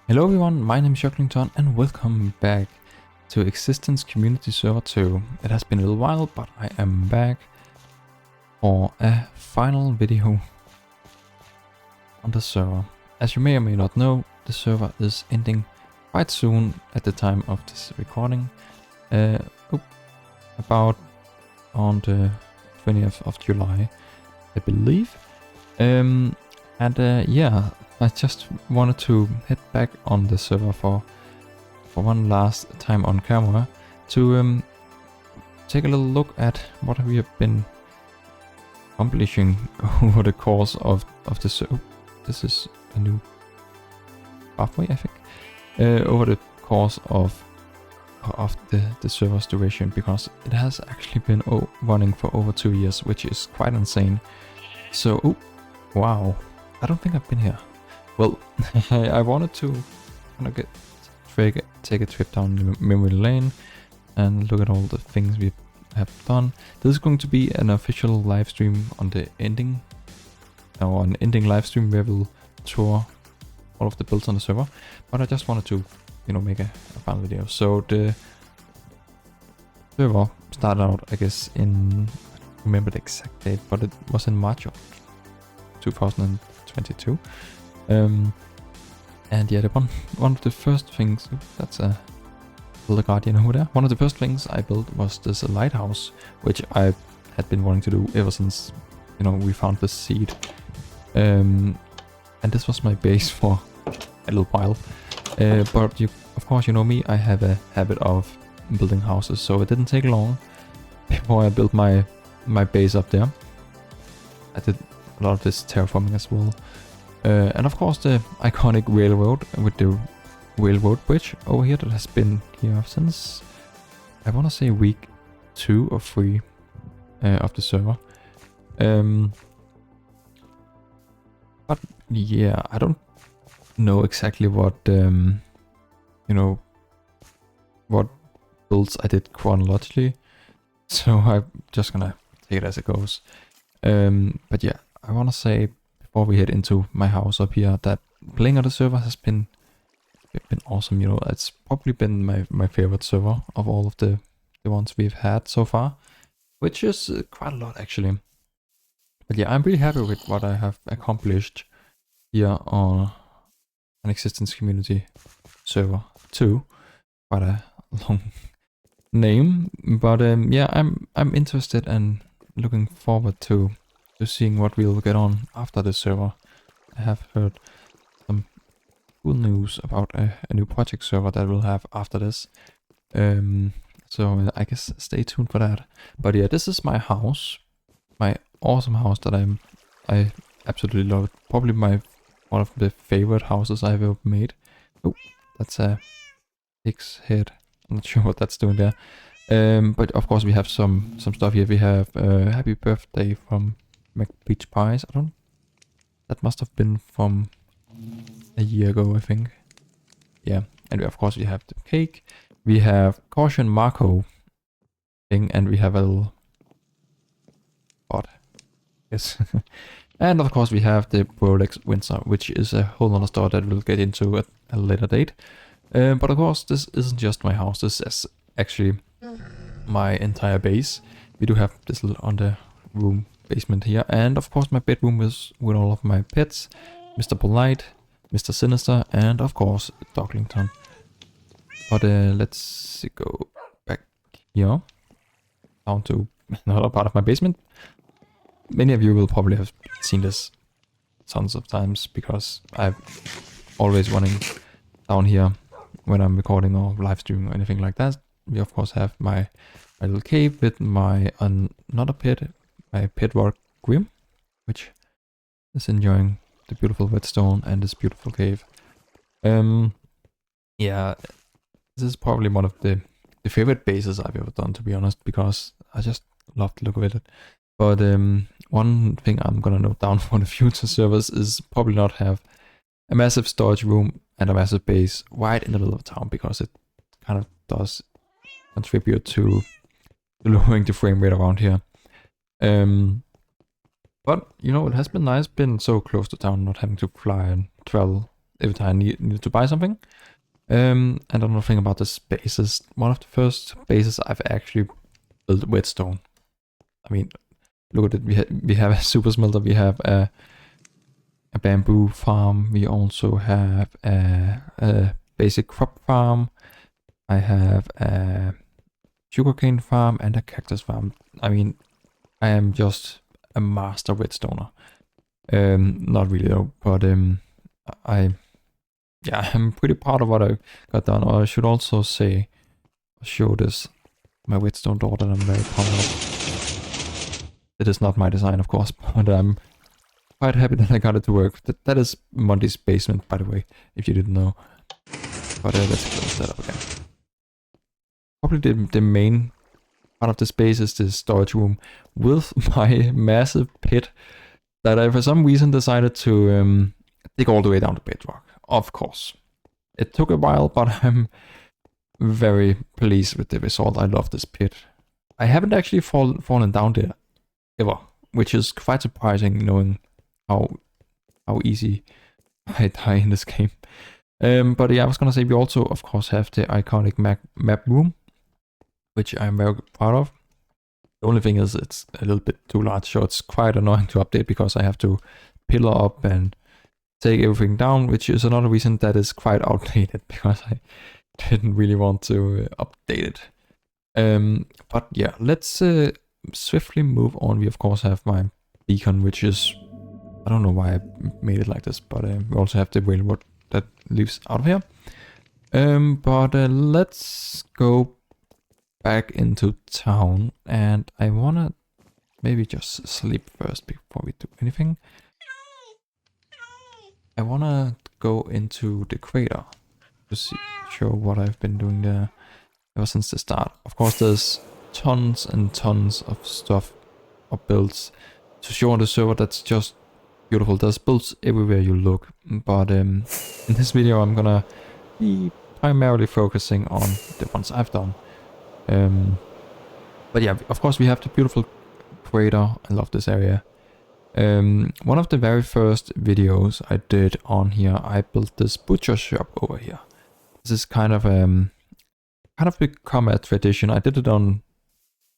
Hello everyone, my name is Yoglington and welcome back to Existence Community Server 2. It has been a little while, but I am back for a final video on the server. As you may or may not know, the server is ending quite soon at the time of this recording. About on the 20th of July, I believe. Yeah, I just wanted to head back on the server for one last time on camera to take a little look at what we have been accomplishing over the course of the server. This is a new pathway, I think. Over the course of the server's duration, because it has actually been running for over 2 years, which is quite insane. So, wow, I don't think I've been here. Well, I wanted to kind of take a trip down memory lane and look at all the things we have done. This is going to be an official live stream on the ending, or an ending live stream where we'll tour all of the builds on the server. But I just wanted to, make a final video. So the server started out, I guess, I don't remember the exact date, but it was in March of 2022. And yeah, one of the first things, that's a Builder Guardian over there. One of the first things I built was this lighthouse, which I had been wanting to do ever since, we found this seed. And this was my base for a little while. But of course, you know me, I have a habit of building houses, so it didn't take long before I built my base up there. I did a lot of this terraforming as well. And of course the iconic railroad with the railroad bridge over here that has been here since, I want to say, week 2 or 3 of the server. But yeah, I don't know exactly what what builds I did chronologically, so I'm just gonna take it as it goes. But yeah, I want to say before we head into my house up here that playing on the server has been awesome. It's probably been my favorite server of all of the ones we've had so far, which is quite a lot actually. But yeah, I'm really happy with what I have accomplished here on an Existence Community Server 2. Quite a long name, but yeah, I'm interested and looking forward to seeing what we'll get on after the server. I have heard some cool news about a new project server that we'll have after this. So I guess stay tuned for that. But yeah, this is my house, my awesome house that I absolutely love it. Probably one of the favorite houses I've ever made. Oh, that's a pig's head. I'm not sure what that's doing there. But of course we have some stuff here. We have happy birthday from McPeach Pies. That must have been from a year ago, I think. Yeah, and of course we have the cake. We have Caution Marco thing, and we have a little bot. Yes. And of course we have the Rolex Windsor, which is a whole other story that we'll get into at a later date. But of course this isn't just my house, this is actually my entire base. We do have this little under-room basement here, and of course my bedroom is with all of my pets, Mr. Polite, Mr. Sinister, and of course Yoglington. But let's go back here, down to another part of my basement. Many of you will probably have seen this tons of times, because I'm always running down here when I'm recording or live streaming or anything like that. We of course have my little cave with my another pet, my pet rock Grim, which is enjoying the beautiful redstone and this beautiful cave. Yeah, this is probably one of the favorite bases I've ever done, to be honest, because I just love the look of it. But one thing I'm gonna note down for the future servers is probably not have a massive storage room and a massive base right in the middle of town, because it kind of does contribute to lowering the frame rate around here. But it has been nice being so close to town, not having to fly and travel every time I needed to buy something. And another thing about this base is one of the first bases I've actually built with stone. I mean, look at it. We have a super smelter. We have a bamboo farm. We also have a basic crop farm. I have a sugarcane farm and a cactus farm. I mean, I am just a master redstoner. Not really though, but I'm pretty proud of what I got done. Or I should also show this, my redstone door that I'm very proud of. It is not my design, of course, but I'm quite happy that I got it to work. That is Monty's basement, by the way, if you didn't know. But let's close that up again. Probably the main part of the space is the storage room with my massive pit that I for some reason decided to dig all the way down to bedrock. Of course. It took a while, but I'm very pleased with the result. I love this pit. I haven't actually fallen down there ever, which is quite surprising knowing how easy I die in this game. But yeah, I was gonna say we also of course have the iconic map room, which I'm very proud of. The only thing is it's a little bit too large, so it's quite annoying to update because I have to pillar up and take everything down, which is another reason that is quite outdated because I didn't really want to update it. But yeah, let's swiftly move on. We of course have my beacon, which is, I don't know why I made it like this, but we also have the railroad that leaves out of here. But let's go back into town, and I wanna maybe just sleep first before we do anything. I wanna go into the crater to show what I've been doing there ever since the start. Of course, there's tons and tons of stuff or builds to show on the server that's just beautiful. There's builds everywhere you look, but in this video I'm gonna be primarily focusing on the ones I've done. But yeah, of course we have the beautiful crater. I love this area. One of the very first videos I did on here, I built this butcher shop over here. This is kind of become a tradition. I did it on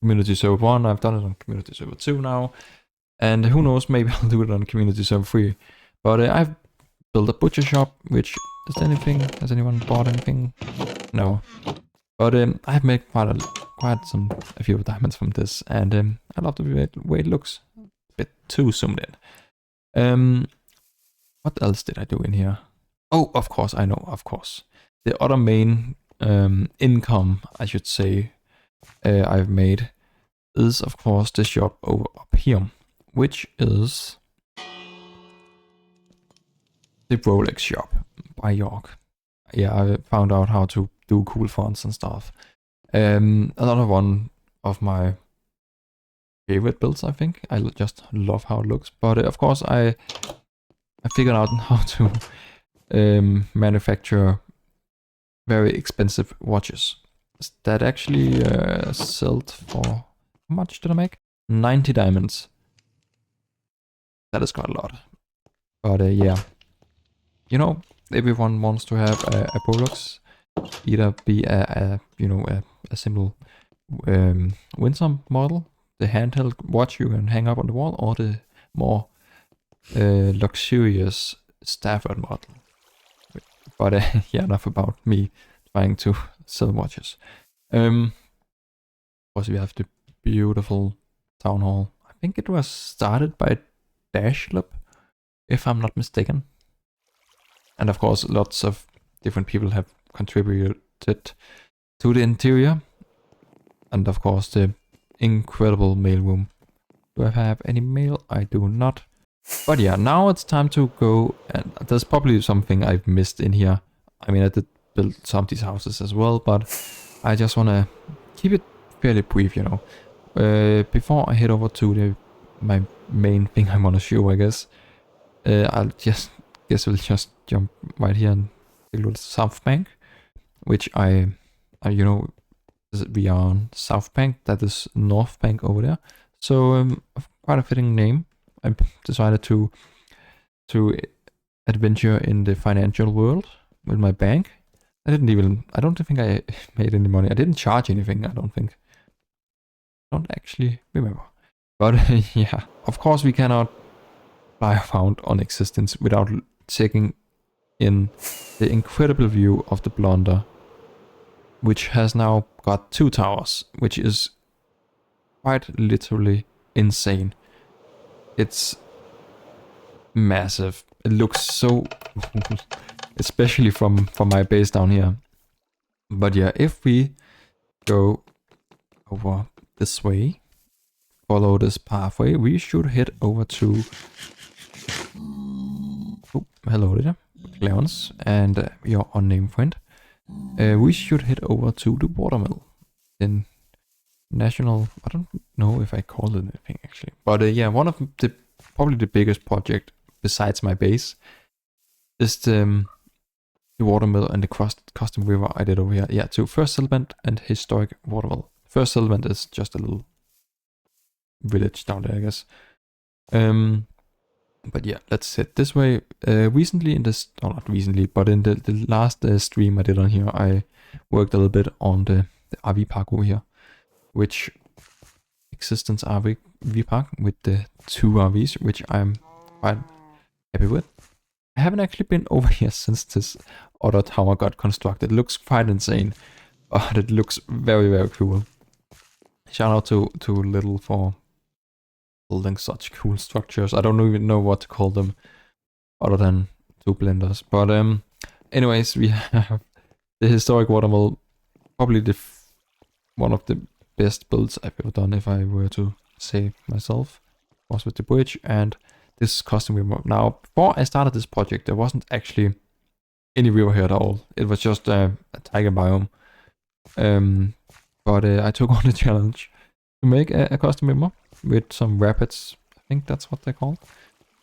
community server 1, I've done it on community server 2 now, and who knows, maybe I'll do it on community server 3. But I've built a butcher shop, which, has anyone bought anything? No. But I've made a few diamonds from this, and I love the way it looks. A bit too zoomed in. What else did I do in here? Oh, of course, I know, of course. The other main income, I should say, I've made is, of course, the shop over up here, which is the Rolex shop by York. Yeah, I found out how to do cool fonts and stuff. Another one of my favorite builds, I think. I just love how it looks. But of course, I figured out how to manufacture very expensive watches that actually sold for, how much did I make? 90 diamonds. That is quite a lot. But yeah, you know, everyone wants to have a Rolex, either be a simple Windsor model, the handheld watch you can hang up on the wall, or the more luxurious Stafford model. But yeah, enough about me trying to sell watches. Of course, we have the beautiful town hall. I think it was started by Dashlab, if I'm not mistaken. And of course, lots of different people have contributed to the interior. And of course, the incredible mailroom. Do I have any mail? I do not. But yeah, now it's time to go, and there's probably something I've missed in here. I mean, I did build some of these houses as well, but I just want to keep it fairly brief, you know. Before I head over to my main thing I want to show, I guess, we'll just jump right here and take a little South Bank, which we are on South Bank, that is North Bank over there. So quite a fitting name. I decided to adventure in the financial world with my bank. I don't think I made any money. I didn't charge anything, I don't think. I don't actually remember. But yeah, of course we cannot fly around on existence without taking in the incredible view of the Blunder, which has now got 2 towers, which is quite literally insane. It's massive. It looks so especially from my base down here. But yeah, if we go over this way, follow this pathway, we should head over to hello there, Clarence, and your unnamed friend. We should head over to the watermill. Then national, I don't know if I call it anything actually, but yeah, one of the probably the biggest project besides my base is the watermill and the custom river I did over here. Yeah, to first settlement and historic watermill. First settlement is just a little village down there, I guess. But yeah, let's head this way. Recently in this, or not recently, but in the last stream I did on here, I worked a little bit on the RV park over here, which existence RV park with the 2 RVs, which I'm quite happy with. I haven't actually been over here since this other tower got constructed. It looks quite insane, but it looks very, very cool. Shout out to Little for building such cool structures. I don't even know what to call them other than 2 blenders. But anyways, we have the historic watermill, probably one of the best builds I've ever done, if I were to say myself, was with the bridge and this custom river. Now, before I started this project, there wasn't actually any river here at all. It was just a tiger biome. But I took on the challenge to make a custom river with some rapids. I think that's what they're called.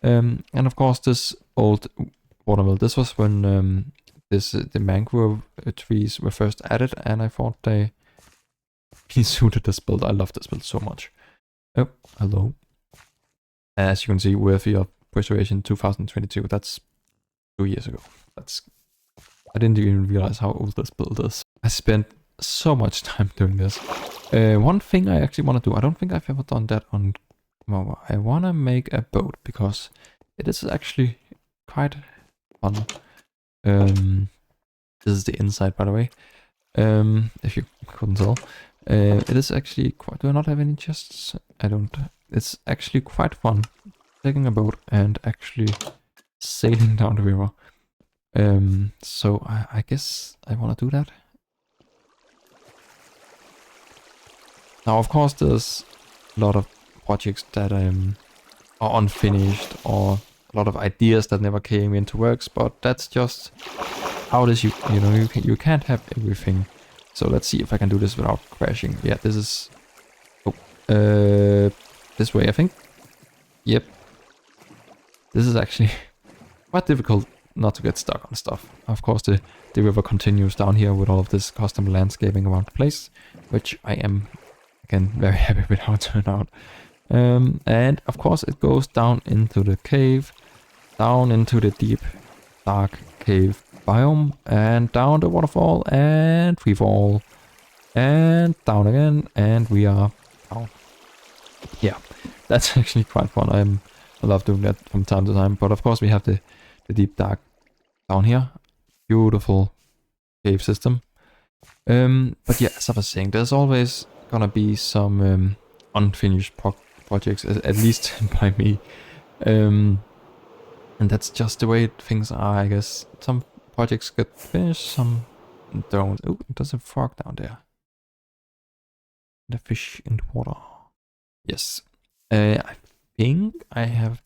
And of course, this old watermill. This was when the mangrove trees were first added, and I thought they suited this build. I love this build so much. Oh, hello. As you can see, worthy of preservation 2022. That's 2 years ago. I didn't even realize how old this build is. I spent so much time doing this. One thing I actually want to do, I don't think I've ever done that on Mova. I want to make a boat because it is actually quite fun. This is the inside, by the way. If you couldn't tell. It is actually quite... Do I not have any chests? I don't. It's actually quite fun taking a boat and actually sailing down the river. So I guess I want to do that. Now, of course, there's a lot of projects that are unfinished, or a lot of ideas that never came into works, but that's just how it is. You know, you can't have everything. So let's see if I can do this without crashing. Yeah, this is... Oh, this way, I think. Yep. This is actually quite difficult not to get stuck on stuff. Of course, the river continues down here with all of this custom landscaping around the place, which I am, again, very happy with how it turned out. And of course, it goes down into the cave, down into the deep, dark cave biome, and down the waterfall, and free fall, and down again, and we are down. Yeah, that's actually quite fun. I love doing that from time to time. But of course, we have the deep dark down here. Beautiful cave system. But yeah, as I was saying, there's always gonna be some unfinished projects, at least by me. And that's just the way things are, I guess. Some projects get finished, some don't. Oh, there's a frog down there. The fish in the water. Yes. I think I have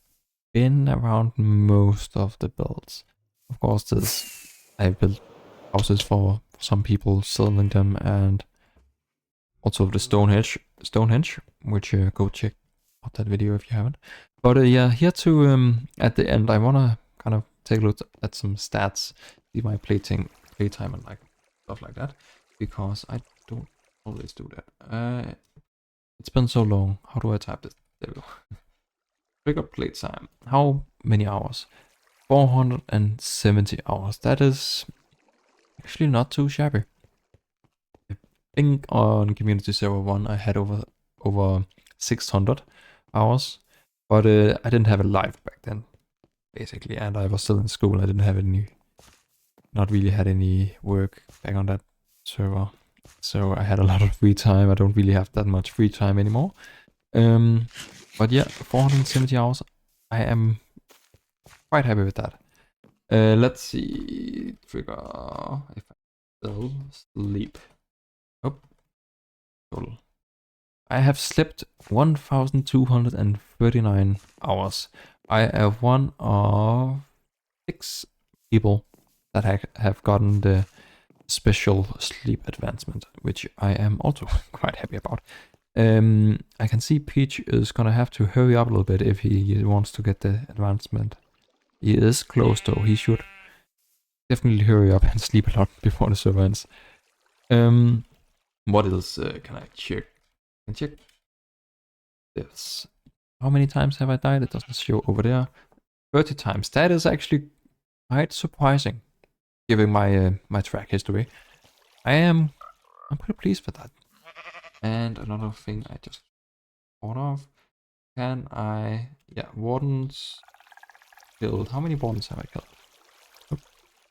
been around most of the builds. Of course, I built houses for some people, selling them, and also the Stonehenge, which go check out that video if you haven't. But yeah, here to at the end, I wanna kind of take a look at some stats, see my playtime and like stuff like that, because I don't always do that. It's been so long. How do I type this? There we go. Pick up playtime. How many hours? 470 hours. That is actually not too shabby. I think on Community Server 1 I had over 600 hours, but I didn't have a live back then, basically, and I was still in school. I didn't have not really had any work back on that server, so I had a lot of free time. I don't really have that much free time anymore. But yeah, 470 hours. I am quite happy with that. Let's see, trigger if I still sleep. Oh, total. I have slept 1,239 hours. I am one of 6 people that have gotten the special sleep advancement, which I am also quite happy about. I can see Peach is gonna have to hurry up a little bit if he wants to get the advancement. He is close though. He should definitely hurry up and sleep a lot before the server ends. What else can I check? I can check this. How many times have I died? It doesn't show over there. 30 times. That is actually quite surprising, given my my track history. I'm pretty pleased with that. And another thing I just thought of. Can I... Yeah, wardens killed. How many wardens have I killed?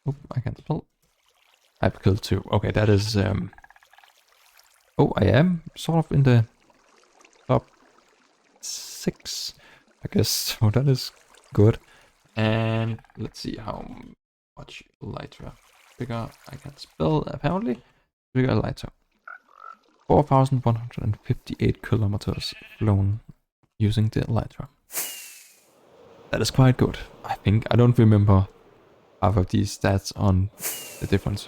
Oh, I can't spell. I've killed 2. Okay, that is... Oh, I am sort of in the top 6, I guess. So that is good. And let's see how much lighter. Trigger, I can spell apparently. Trigger lighter. 4,158 kilometers flown using the lighter. That is quite good. I think I don't remember half of these stats on the different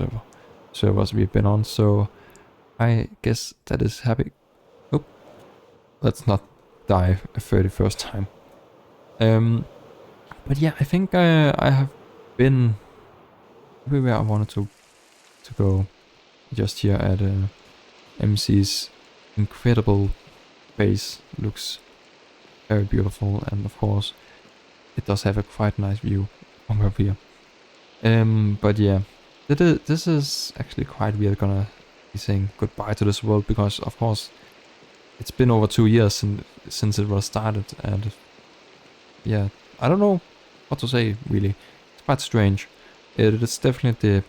servers we've been on, so I guess that is happy. Oh, let's not die a 31st time. But yeah, I think I have been everywhere I wanted to go. Just here at MC's incredible base. Looks very beautiful, and of course it does have a quite nice view from up here. But yeah, this is actually quite weird gonna be saying goodbye to this world, because of course it's been over 2 years since it was started, and yeah, I don't know what to say really. It's quite strange. It is definitely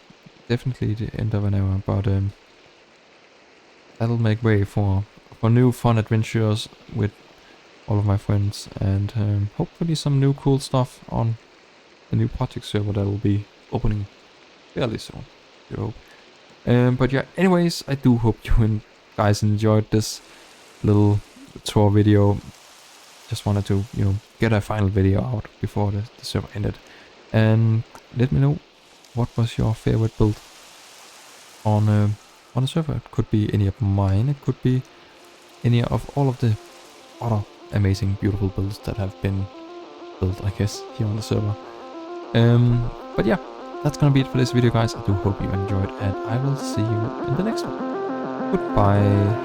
the end of an era, but that'll make way for new fun adventures with all of my friends, and hopefully some new cool stuff on the new project server that will be opening fairly soon. I hope. But yeah, anyways, I do hope you guys enjoyed this little tour video. Just wanted to, you know, get a final video out before the server ended. And let me know what was your favorite build on the server. It could be any of mine, it could be any of all of the other amazing, beautiful builds that have been built, I guess, here on the server. But yeah, that's gonna be it for this video, guys. I do hope you enjoyed, and I will see you in the next one. Goodbye.